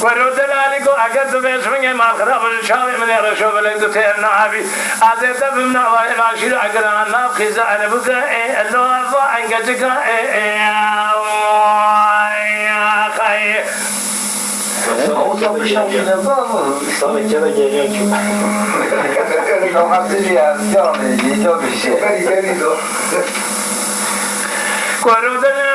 ورد ذلك أجد بيسمع ما خراب الشاوي من يرشوا بلد تيرنا عبي أزيد بمنا وإلاشير أجران ناقص أنا بقى الله فأنجزك خير ورد